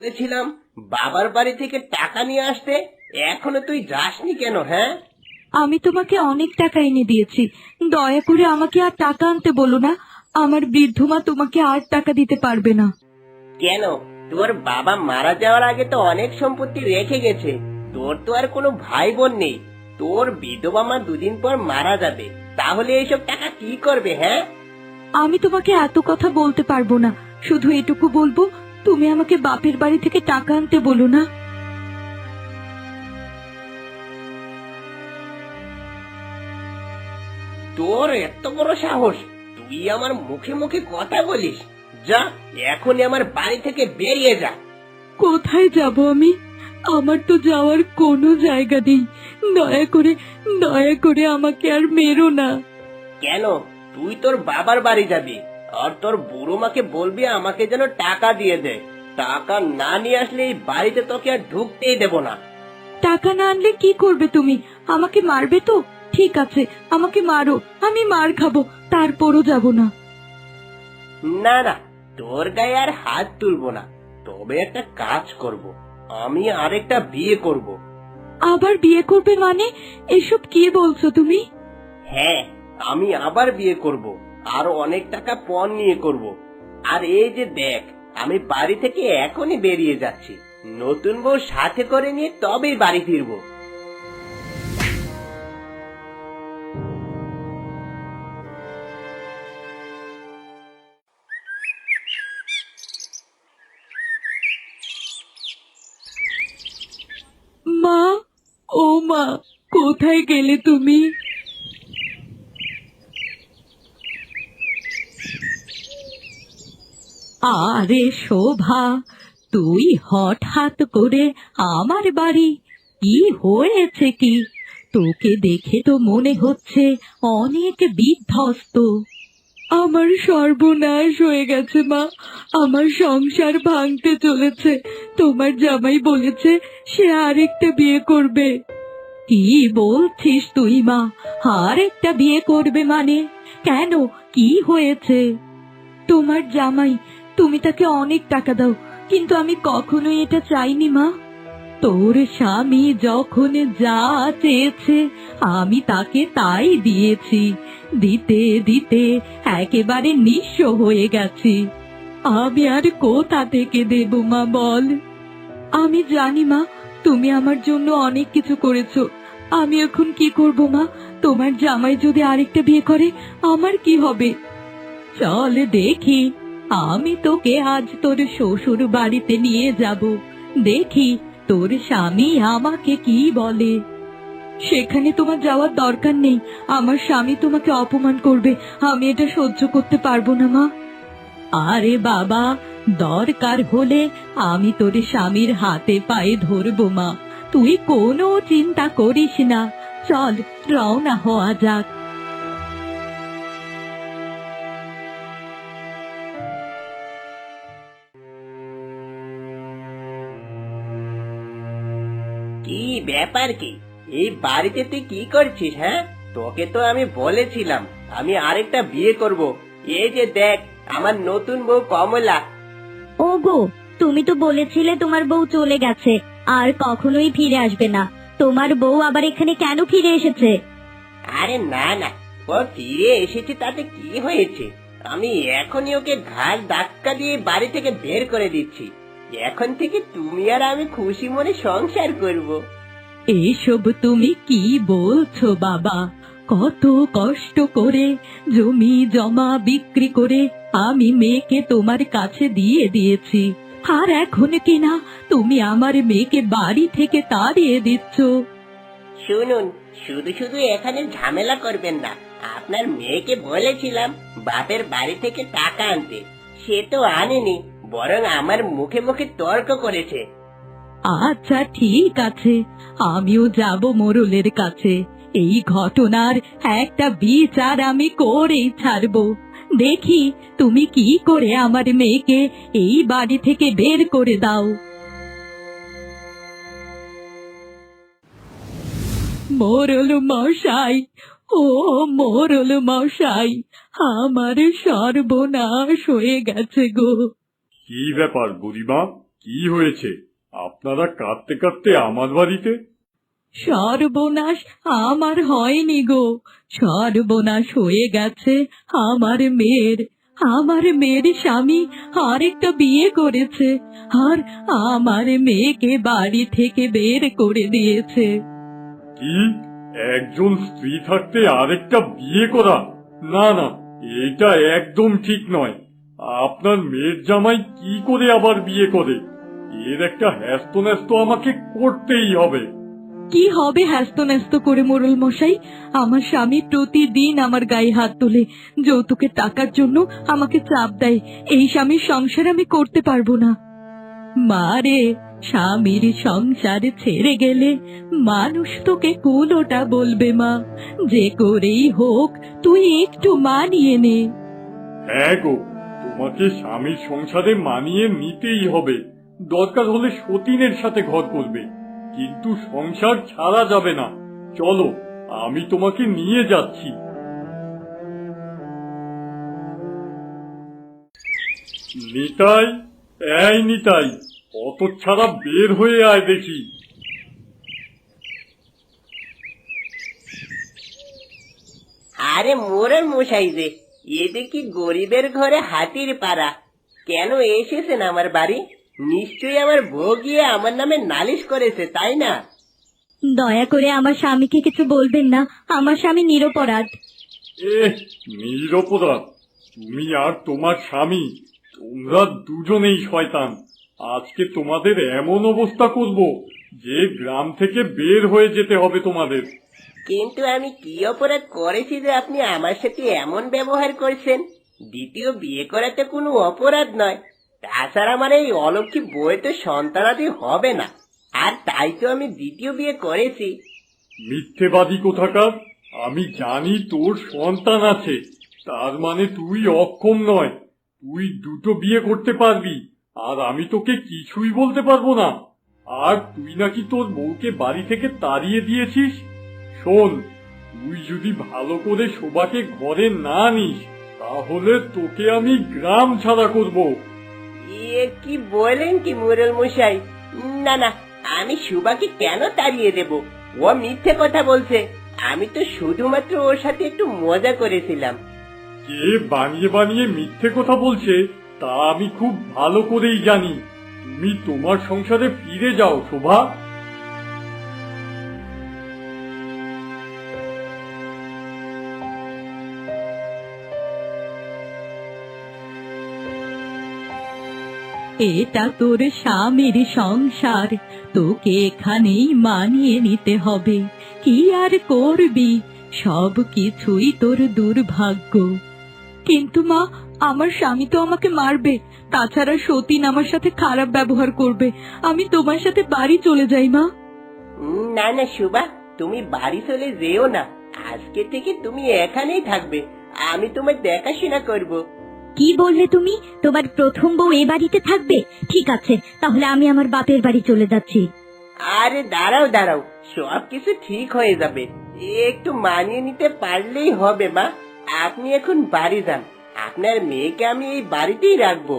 বলেছিলাম বাবার বাড়ি থেকে টাকা নিয়ে আসতে, এখনো তুই যাসনি কেন? হ্যাঁ, আমি তোমাকে অনেক টাকা এনে দিয়েছি, দয়া করে আমাকে আর টাকা আনতে বলো না। আমার বৃদ্ধ মা তোমাকে আর টাকা দিতে পারবে না। কেন? তোর বাবা মারা যাওয়ার আগে তো অনেক সম্পত্তি রেখে গেছে। তোর তো আর কোনো ভাই বোন নেই। তোর বিধবা মা দুদিন পর মারা যাবে, তাহলে এইসব টাকা কি করবে? হ্যাঁ, আমি তোমাকে এত কথা বলতে পারবো না, শুধু এটুকু বলবো, তুমি আমাকে বাপের বাড়ি থেকে টাকা আনতে বলো না। তোর এত বড় সাহস, তুই আমার মুখে মুখে কথা বলিস? যা, এখনই আমার বাড়ি থেকে বেরিয়ে যা। কোথায় যাব আমি? আমার তো যাওয়ার কোনো জায়গা নেই। দয়া করে, দয়া করে আমাকে আর মেরো না। কেন? তুই তোর বাবার বাড়ি যাবি, আর তোর বুড়ো মাকে বলবি আমাকে যেন টাকা দিয়ে দেয়। টাকা না নিয়ে আসলে এই বাড়িতে তোকে আর ঢুকতেই দেব না। টাকা না আনলে কি করবে তুমি? আমাকে মারবে তো? ঠিক আছে, আমাকে মারো, আমি মার খাবো, তারপরও যাব না। না না, তোর গায়ে আর হাত তুলবো না। তবে একটা কাজ করব, আমি আরেকটা বিয়ে করব। আবার বিয়ে করবে মানে? এসব কি বলছো তুমি? হ্যাঁ, আমি আবার বিয়ে করব, আর অনেক টাকা পণ নিয়ে করব। আর এই যে দেখ, আমি বাড়ি থেকে এখনই বেরিয়ে যাচ্ছি। নতুন বউ সাথে করে নিয়ে তবেই বাড়ি ফিরবো। মা, ও মা, কোথায় গেলে তুমি? আরে শোভা, তুই হঠাৎ করে আমার বাড়ি? কি হয়েছে কি? তোকে দেখে তো মনে হচ্ছে অনেক বিধ্বস্ত। আমার সর্বনাশ হয়ে গেছে মা, আমার সংসার ভাঙতে চলেছে। তোমার জামাই বলেছে সে আরেকটা বিয়ে করবে। কি বলছিস তুই মা? আরেকটা বিয়ে করবে মানে? কেন, কি হয়েছে? তোমার জামাই, তুমি তাকে অনেক টাকা দাও, কিন্তু আমি কখনোই এটা চাইনি মা। তোর স্বামী যখন যা চেয়েছে আমি তাকে তাই দিয়েছি। দিতে দিতে একেবারে নিঃস্ব হয়ে গেছি। আমি আর কোথা থেকে দেব মা, বল? আমি জানি মা, তুমি আমার জন্য অনেক কিছু করেছো। আমি এখন কি করব মা? তোমার জামাই যদি আরেকটা বিয়ে করে, আমার কি হবে? চল দেখি, আমি তোকে আজ তোর শ্বশুর বাড়িতে নিয়ে যাব। দেখি তোর স্বামী আমাকে কি বলে। সেখানে তোমার যাওয়ার দরকার নেই, আমার স্বামী তোমাকে অপমান করবে, আমি এটা সহ্য করতে পারবো না মা। আরে বাবা, দরকার হলে আমি তোর স্বামীর হাতে পায়ে ধরবো মা, তুই কোনো চিন্তা করিস না। চল, রওনা হওয়া যাক। কি ব্যাপার কি? এই বাড়িতে তুই কি করছিস? হ্যাঁ, তোকে তো আমি বলেছিলাম আমি আরেকটা বিয়ে করব। এই যে দেখ, আমার নতুন বউ কমলা। ওগো, তুমি তো বলেছিলে তোমার বউ চলে গেছে, আর কখনোই ফিরে আসবে না। তোমার বউ আবার এখানে কেন ফিরে এসেছে? আরে না না, ও ফিরে এসেছে তাতে কি হয়েছে? আমি এখনই ওকে ঘাড় ধাক্কা দিয়ে বাড়ি থেকে বের করে দিচ্ছি। এখন থেকে তুমি আর আমি খুশি মনে সংসার করব। এসব তুমি কি বলছো বাবা? কত কষ্ট করে জমি জমা বিক্রি করে আমি মেয়েকে তোমার কাছে দিয়ে দিয়েছি, আর এখন কিনা তুমি আমার মেয়েকে বাড়ি থেকে তাড়িয়ে দিচ্ছ। শুনুন, শুধু শুধু এখানে ঝামেলা করবেন না। আপনার মেয়েকে বলেছিলাম বাপের বাড়ি থেকে টাকা আনতে, সে তো আনেনি, বরং আমার মুখে মুখে তর্ক করেছে। আচ্ছা ঠিক আছে, আমিও যাব মোড়লের কাছে। এই ঘটনার একটা বিচার আমি করেই ছাড়বো। দেখি তুমি কি করে আমার মেয়েকে এই বাড়ি থেকে বের করে দাও। মোড়ল মশাই, ও মোড়ল মশাই, আমার সর্বনাশ হয়ে গেছে গো। কি ব্যাপার বুড়িমা, কি হয়েছে? আপনারা কাঁদতে কাঁদতে আমার বাড়িতে? সর্বনাশ আমার হয়নি গো, সর্বনাশ হয়ে গেছে আমার মেয়ের স্বামী আরেকটা বিয়ে করেছে, আর আমার মেয়েকে বাড়ি থেকে বের করে দিয়েছে। কি? একজন স্ত্রী থাকতে আরেকটা বিয়ে করা? না না, এটা একদম ঠিক নয়। আপনার মেয়ের জামাই কি করে আবার বিয়ে করে? এর একটা হ্যাস্ত আমাকে করতেই হবে। কি হবে হ্যাস্ত করে মোড়ল মশাই? আমার স্বামী প্রতিদিন আমার গায়ে হাত তোলে, যৌতুকের টাকার জন্য আমাকে চাপ দেয়। এই স্বামীর সংসার আমি করতে পারবো না। মারে, স্বামীর সংসার ছেড়ে গেলে মানুষ তোকে কুলোটা বলবে মা। যে করেই হোক তুই একটু মানিয়ে নে। হ্যাঁ গো, তোমাকে স্বামীর সংসারে মানিয়ে নিতেই হবে। দরকার হলে সতীনের সাথে ঘর করবে, কিন্তু সংসার ছাড়া যাবে না। চলো, আমি তোমাকে নিয়ে যাচ্ছি। নিতাই, এই নিতাই, অত ছাড়া বের হয়ে আয় দেখি। আরে মোরের মশাই যে, এ দেখি গরিবের ঘরে হাতির পাড়া। কেন এসেছেন আমার বাড়ি? নিশ্চয়ই আমার বউ গিয়ে আমার নামে নালিশ করেছে, তাই না? দয়া করে আমার স্বামীকে কিছু বলবেন না, আমার স্বামী নিরপরাধ। নিরপরাধ? তুমি আর তোমার স্বামী, তোমরা দুজনেই শয়তান। আজকে তোমাদের এমন অবস্থা করব যে গ্রাম থেকে বের হয়ে যেতে হবে তোমাদের। কিন্তু আমি কি অপরাধ করেছি যে আপনি আমার সাথে এমন ব্যবহার করছেন? দ্বিতীয় বিয়ে করাতে কোনো অপরাধ নয়। তাছাড়া আমার এই অলক্ষী বউয়ে তো সন্তানাদি হবে না, আর তাই তো আমি দ্বিতীয় বিয়ে করেছি। মিথ্যেবাদী কোথাকার! আমি জানি তোর সন্তান আছে, তার মানে তুই অক্ষম নয়। তুই দুটো বিয়ে করতে পারবি, আর আমি তোকে কিছুই বলতে পারবো না। আর তুই নাকি তোর বউকে বাড়ি থেকে তাড়িয়ে দিয়েছিস। শোন, তুই যদি ভালো করে শোভাকে ঘরে না নিস, তাহলে তোকে আমি গ্রাম ছাড়া করব। এ কি বলেন কি মুরল মশাই? না না, আমি সুবাকে কেন তাড়িয়ে দেব? ও মিথ্যে কথা বলছে। আমি তো শুধুমাত্র ওর সাথে একটু মজা করেছিলাম। কে বানিয়ে বানিয়ে মিথ্যে কথা বলছে তা আমি খুব ভালো করেই জানি। তুমি তোমার সংসারে ফিরে যাও শোভা। এটা তোর স্বামীর সংসার, তোকে এখানেই মানিয়ে নিতে হবে। কি আর করবি, সব কিছুই তোর দুর্ভাগ্য। কিন্তু মা, আমার স্বামী তো আমাকে মারবে, তাছাড়া সতীন আমার সাথে খারাপ ব্যবহার করবে। আমি তোমার সাথে বাড়ি চলে যাই মা। না না সুবা, তুমি বাড়ি চলে যেও না। আজকে থেকে তুমি এখানেই থাকবে। আমি তোমার দেখাশোনা করব। কি বললে তুমি? তোমার প্রথম বউ এ বাড়িতে থাকবে? ঠিক আছে, তাহলে আমি আমার বাপের বাড়ি চলে যাচ্ছি। আরে দাঁড়াও দাঁড়াও, সব কিছু ঠিক হয়ে যাবে। একটু মানিয়ে নিতে পারলেই হবে মা। আপনি এখন বাড়ি যান, আপনার মেয়েকে আমি এই বাড়িতেই রাখবো।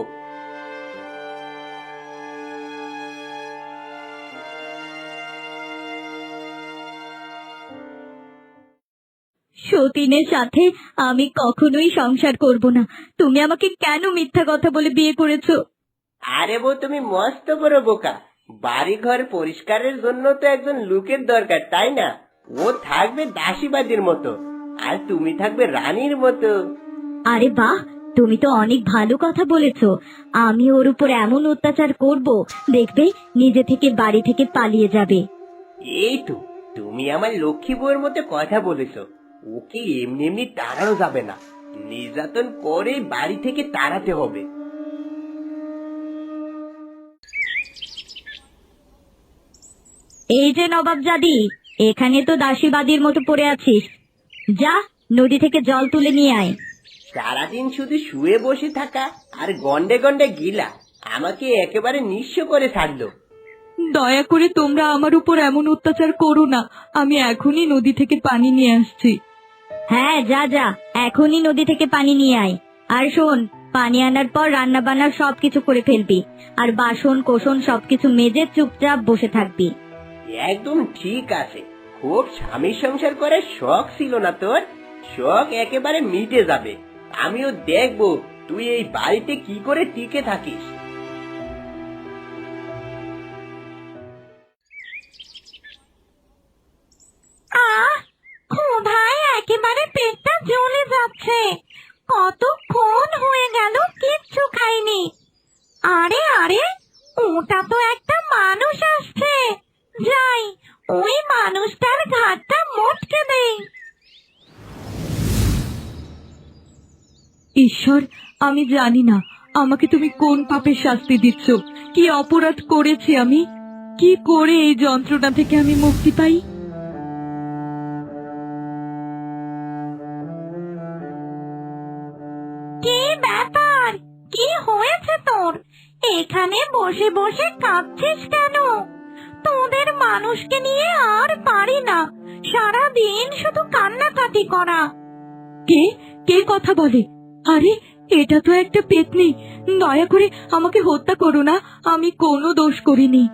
সতীনের সাথে আমি কখনোই সংসার করব না। তুমি আমাকে কেন মিথ্যা কথা বলে বিয়ে করেছো? আরে বউ, তুমি মস্ত বড় বোকা। বাড়ি ঘর পরিষ্কারের জন্য তো একজন লোকের দরকার, তাই না? ও থাকবে দাসীবাদীর মতো, আর তুমি থাকবে রানীর মতো। আরে বাহ, তুমি তো অনেক ভালো কথা বলেছো। আমি ওর উপর এমন অত্যাচার করব, দেখবে নিজে থেকে বাড়ি থেকে পালিয়ে যাবে। এই তো, তুমি আমার লক্ষ্মী বউয়ের মতো কথা বলেছো। ওকে এমনি এমনি তাড়ানো যাবে না, নির্যাতন করে বাড়ি থেকে তাড়াতে হবে। এই যে নবাবজাদি, এখানে তো দাসীবাদীর মতো পড়ে আছিস। যা, নদী থেকে জল তুলে নিয়ে আয়। সারাদিন শুধু শুয়ে বসে থাকা আর গন্ডে গন্ডে গিলা আমাকে একেবারে নিঃস্ব করে ছাড়লো। দয়া করে তোমরা আমার উপর এমন অত্যাচার করো না, আমি এখনই নদী থেকে পানি নিয়ে আসছি। হ্যাঁ, যা যা, এখনই নদী থেকে পানি নিয়ে আয়। আর শোন, পানি আনার পর রান্না বান্নার সবকিছু করে ফেলবি, আর বাসন কোসন সবকিছু মেজে চুপচাপ বসে থাকবি। একদম ঠিক আছে। খুব স্বামী সংসার করার শখ ছিল না তোর? শখ একেবারে মিটে যাবে। আমিও দেখবো তুই এই বাড়িতে কি করে টিকে থাকিস। ক্ষুধায় একেবারে পেটটা জ্বলে যাচ্ছে। কতক্ষণ হয়ে গেল কিচ্ছু খাইনি। আরে আরে, ওটা তো একটা মানুষ আসছে। যাই, ওই মানুষটার ঘাটটা মোটকে দেই। ঈশ্বর, আমি জানি না আমাকে তুমি কোন পাপের শাস্তি দিচ্ছ। কি অপরাধ করেছি আমি? কি করে এই যন্ত্রণা থেকে আমি মুক্তি পাই? কি ব্যাপার? কি হয়েছে তোর? এখানে বসে বসে কাঁদছিস কেন? তোদের মানুষকে নিয়ে আর পারি না, সারা দিন শুধু কান্নাকাটি করা। কে কে কথা বলে? আরে, এটা তো একটা পেতনি। দয়া করে আমাকে হত্যা করো না, আমি কোনো দোষ করিনি।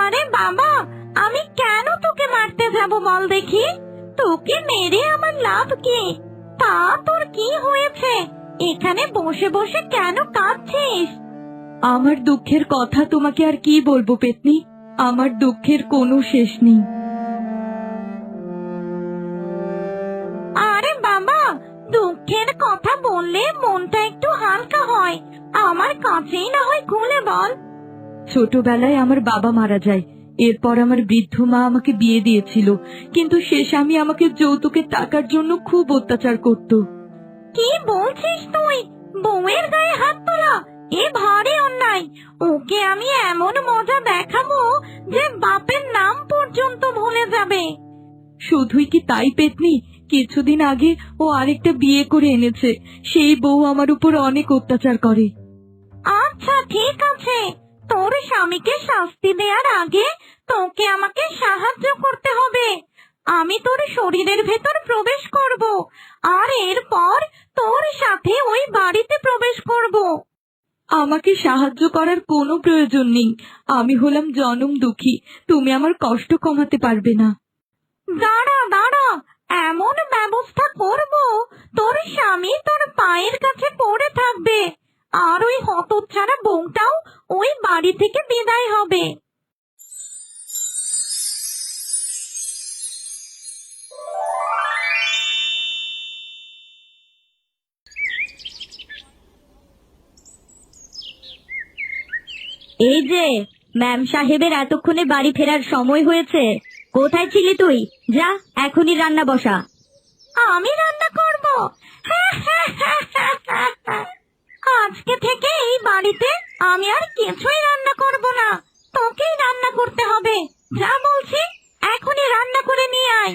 আরে বাবা, আমি কেন তোকে মারতে যাব বল দেখি? তোকে মেরে আমার লাভ কি? তা তোর কি হয়েছে? এখানে বসে বসে কেন কাঁদছিস? আমার দুঃখের কথা তোমাকে আর কি বলবো পেতনি, আমার দুঃখের কোনো শেষ নেই। আরে বাবা, দুঃখের কথা বললে মনটা একটু হালকা হয়। আমার কাছেই না হয় খুলে বল। ছোটবেলায় আমার বাবা মারা যায়। এরপর আমার বৃদ্ধ মা আমাকে বিয়ে দিয়েছিল, কিন্তু সে স্বামী আমাকে যৌতুকের টাকার জন্য খুব অত্যাচার করত। কি বলছিস তুই? বউয়ের গায়ে হাত তোলা এ ভারী অন্যায়। ওকে আমি এমন মজা দেখাবো যে বাপের নাম পর্যন্ত ভুলে যাবে। শুধুই কি তাই পেতনি, কিছুদিন আগে ও আরেকটা বিয়ে করে এনেছে। সেই বউ আমার উপর অনেক অত্যাচার করে। আচ্ছা ঠিক আছে, তোর স্বামীকে শাস্তি দেওয়ার আগে তোকে আমাকে সাহায্য করতে হবে। আমি তোর শরীরের ভেতর প্রবেশ করব, আর এরপর তোর সাথে ওই বাড়িতে প্রবেশ করব। আমাকে সাহায্য করার কোনো প্রয়োজন নেই। আমি হলাম জনম দুঃখী, তুমি আমার কষ্ট কমাতে পারবে না। দাঁড়া দাঁড়া, এমন ব্যবস্থা করব তোর স্বামী তোর পায়ের কাছে পড়ে থাকবে, আর ওই হতচ্ছাড়া বউটাও ওই বাড়ি থেকে বিদায় হবে। এই যে, ম্যাম সাহেবের এতক্ষণে বাড়ি ফেরার সময় হয়েছে। কোথায় ছিলি তুই? যা, এখনই রান্না বসা। আমি রান্না করব? আজকে থেকে এই বাড়িতে আমি আর কিছুই রান্না করব না, তোকেই রান্না করতে হবে। যা বলছি, এখনই রান্না করে নিয়ে আয়।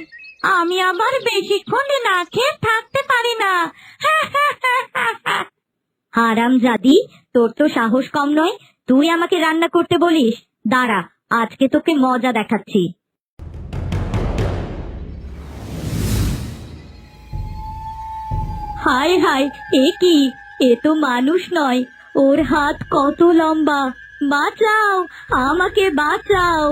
আমি আবার বেশিক্ষণ না খেয়ে থাকতে পারি না। হারামজাদি, তোর তো সাহস কম নয়, তুই আমাকে রান্না করতে বলিস? দাঁড়া, আজকে তোকে মজা দেখাচ্ছি। হায় হায়, এ কি? এ তো মানুষ নয়, ওর হাত কত লম্বা! বাঁচাও, আমাকে বাঁচাও!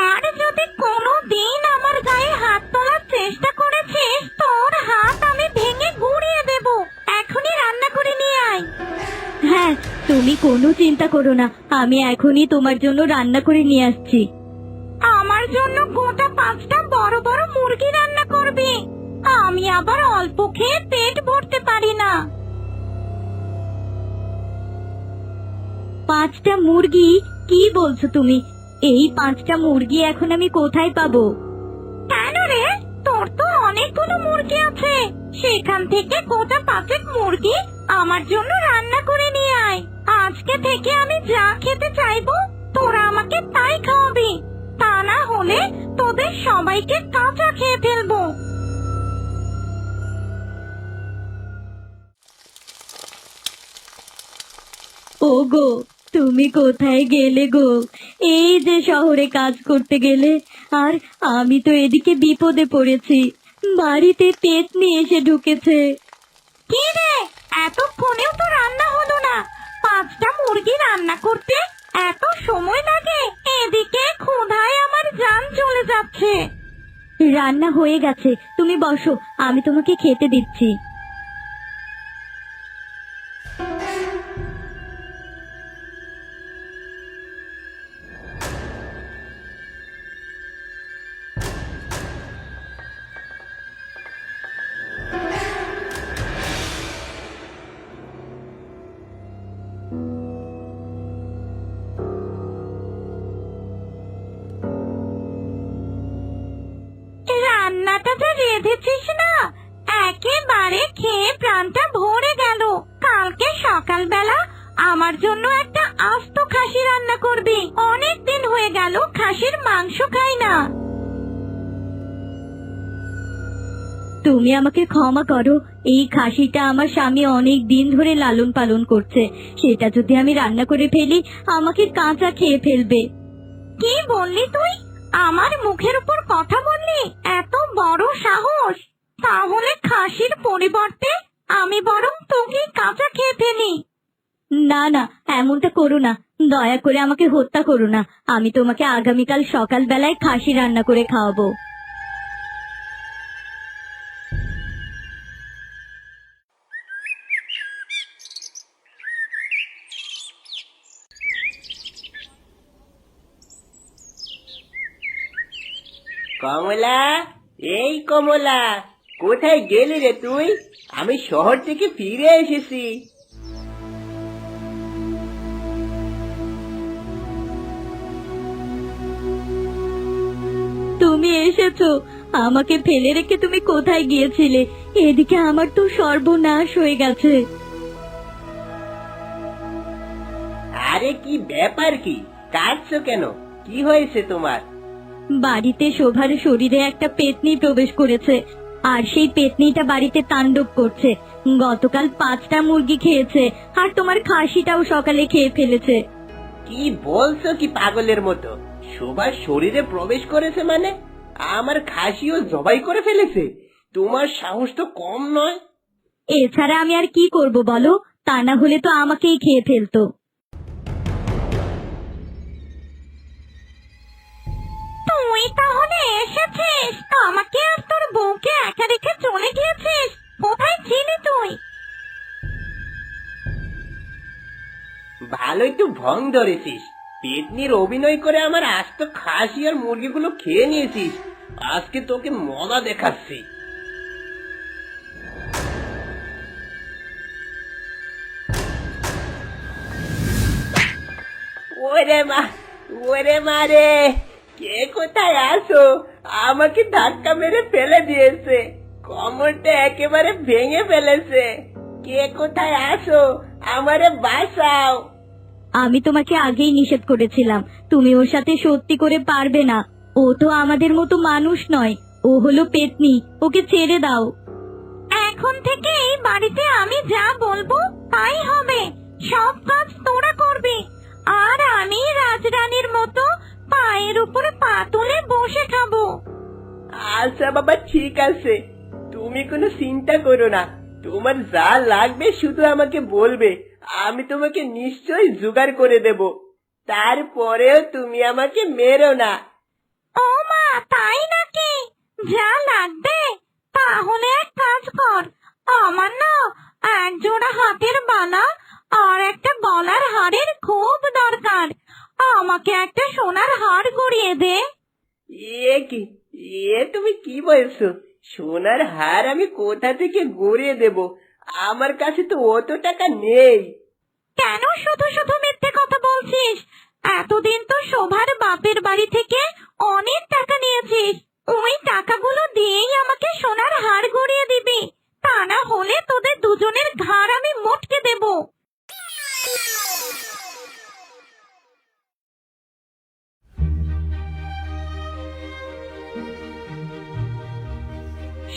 আর যদি কোনোদিন আমার গায়ে হাত তোলার চেষ্টা করেছিস, তোর হাত আমি ভেঙে গুঁড়িয়ে দেব। এখনই রান্না করে নিয়ে আয়। হ্যাঁ, তুমি কোনো চিন্তা করো না, আমি এখনই তোমার জন্য রান্না করে নিয়ে আসছি। আমার জন্য গোটা 5টা বড় বড় মুরগি রান্না করবি? আমি আবার অল্প খেয়ে পেট ভরতে পারি না। 5টা মুরগি? কি বলছো তুমি? এই 5টা মুরগি এখন আমি কোথায় পাবো? কেন রে, তোর তো অনেকগুলো মুরগি আছে। সেখান থেকে গোটা 5 মুরগি আমার জন্য রান্না করে নিয়ে আয়। আজকে থেকে আমি যা খেতে চাইবো তোরা আমাকে তাই খাওয়াবি, তা না হলে তোদের সবাইকে কাঁচা খেয়ে ফেলবো। ওগো, তুমি কোথায় গেলে গো? এই যে শহরে কাজ করতে গেলে, আর আমি তো এদিকে বিপদে পড়েছি। বাড়িতে পেতনি এসে ঢুকেছে। কি রে, এতক্ষণেও তো রান্না হলো না? 5টা মুরগি রান্না করতে এত সময় লাগে? এদিকে ক্ষুধায় আমার জান চলে যাচ্ছে। রান্না হয়ে গেছে, তুমি বসো, আমি তোমাকে খেতে দিচ্ছি। রান্নাটা যে রেঁধেছিস না, একেবারে খেয়ে প্রাণটা ভরে গেল। কালকে সকালবেলা আমার জন্য একটা আস্ত খাসি রান্না করবি। অনেক দিন হয়ে গেল খাসির মাংস খাই না। তুমি আমাকে ক্ষমা করো, এই খাসিটা আমার স্বামী অনেক দিন ধরে লালন পালন করছে। সেটা যদি আমি রান্না করে ফেলি, আমাকে কাঁচা খেয়ে ফেলবে। কি বললি তুই? আমার মুখের উপর কথা বললি? এত বড় সাহস! তাহলে খাসির পরিবর্তে আমি বরং তোকে কাঁচা খেয়ে ফেলি। না না, এমনটা করো না, দয়া করে আমাকে হত্যা করো না। আমি তোমাকে আগামীকাল সকালবেলায় খাসি রান্না করে খাওয়াবো। কমলা, এই কমলা, কোথায় গেলি রে তুই? আমি শহর থেকে ফিরে এসেছি। তুমি এসেছো, আমাকে ফেলে রেখে তুমি কোথায় গিয়েছিলে? এদিকে আমার তো সর্বনাশ হয়ে গেছে। আরে কি ব্যাপার, কি কাঁদছো কেন? কি হয়েছে তোমার? বাড়িতে শোভার শরীরে একটা পেতনি প্রবেশ করেছে, আর সেই পেতনিটা বাড়িতে তাণ্ডব করছে। গতকাল 5টা মুরগি খেয়েছে, আর তোমার খাসিটাও সকালে খেয়ে ফেলেছে। কি বলছো কি পাগলের মতো? শোভার শরীরে প্রবেশ করেছে মানে? আমার খাসিও জবাই করে ফেলেছে? তোমার সাহস তো কম নয়। এছাড়া আমি আর কি করব বলো? তা না হলে তো আমাকেই খেয়ে ফেলতো। তুই তাহলে এসেছিস? আমাকে আর তোর বউকে একা রেখে চলে গিয়েছিস? কোথায় ছিলি তুই? ভালোই তো ভং ধরেছিস। পেতনির অভিনয় করে আমার আস্ত খাসি আর মুরগিগুলো খেয়ে নিয়েছিস। আজকে তোকে মজা দেখাচ্ছি। ওরে মা, ওরে মা রে! কে কোথায় আসো? আমাকে ধাক্কা মেরে ফেলে দিয়েছে, কোমরটা একেবারে ভেঙে ফেলেছে। কে কোথায় আসো? আমারে বাঁচাও। আমি তোমাকে আগেই নিষেধ করেছিলাম, তুমি ওর সাথে সত্যি করে পারবে না। ও তো আমাদের মতো মানুষ নয়, ও হলো পেতনি, ওকে ছেড়ে দাও। এখন থেকে এই বাড়িতে আমি যা বলবো তাই হবে। সব কাজ তোরা করবি, আর আমি রাজরানীর মতো পায়ের উপরে পা তুলে বসে খাবো। আচ্ছা বাবা, ঠিক আছে, তুমি কোনো চিন্তা করো না। তোমার যা লাগবে শুধু আমাকে বলবে, আমি তোমাকে নিশ্চয়ই জোগাড় করে দেব। তারপরেও তুমি আমাকে মেরো না। ও মা, তাই নাকি? যা লাগবে? তাহলে এক কাজ কর, আমার না এক জোড়া হাতের বালা আর একটা গলার হাড়ের খুব দরকার। আমাকে একটা সোনার হাড় গড়িয়ে দে। এ কি, তুমি কি বলছো? সোনার হার আমি কোথা থেকে গড়িয়ে দেব? আমার কাছে তো অত টাকা নেই। কেন শুধু শুধু মিথ্যে কথা বলছিস? এতদিন তো শোভার বাপের বাড়ি থেকে অনেক টাকা নিয়েছিস। ওই টাকাগুলো দিয়েই আমাকে সোনার হার গড়িয়ে দিবি, তা না হলে তোদের দুজনের ঘাড় আমি মটকে দেব।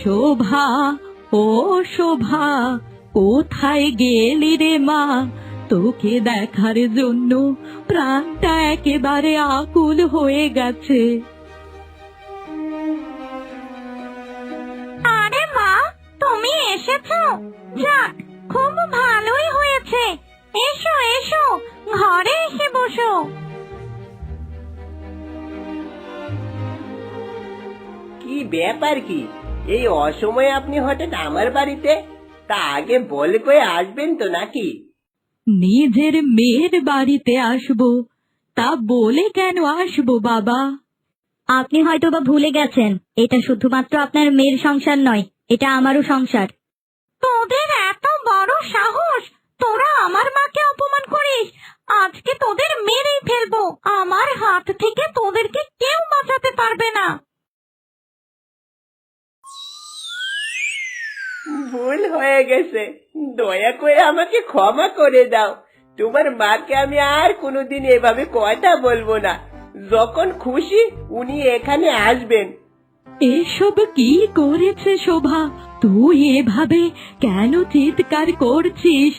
শোভা, ও শোভা, কোথায় গেলি রে মা? তোকে দেখার জন্য প্রাণটা একেবারে আকুল হয়ে গেছে। আরে মা, তুমি এসেছো? যাক, খুব ভালোই হয়েছে। এসো এসো, ঘরে এসে বসো। কি ব্যাপার কি? এই অসময়ে আপনি হঠাৎ আমার বাড়িতে? তা আগে বলে কয়ে আসবেন তো নাকি? নিজের মেয়ের বাড়িতে আসবো, তা বলে কেন আসবো বাবা? আপনি হয়তো বা ভুলে গেছেন, এটা শুধুমাত্র আপনার মেয়ের সংসার নয়, এটা আমারও সংসার। তোদের এত বড় সাহস! তোরা আমার মাকে অপমান করিস! আজকে তোদের মেরেই ফেলবো। আমার হাত থেকে তোদেরকে কেউ বাঁচাতে পারবে না। ভুল হয়ে গেছে, দয়া করে আমাকে ক্ষমা করে দাও। তোমার মাকে আমি আর কোনোদিন এভাবে কথা বলবো না। যখন খুশি উনি এখানে আসবেন। এসব কি করেছে শোভা? তুই এভাবে কেন চিৎকার করছিস?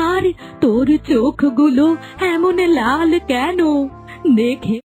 আর তোর চোখগুলো এমন লাল কেন? দেখে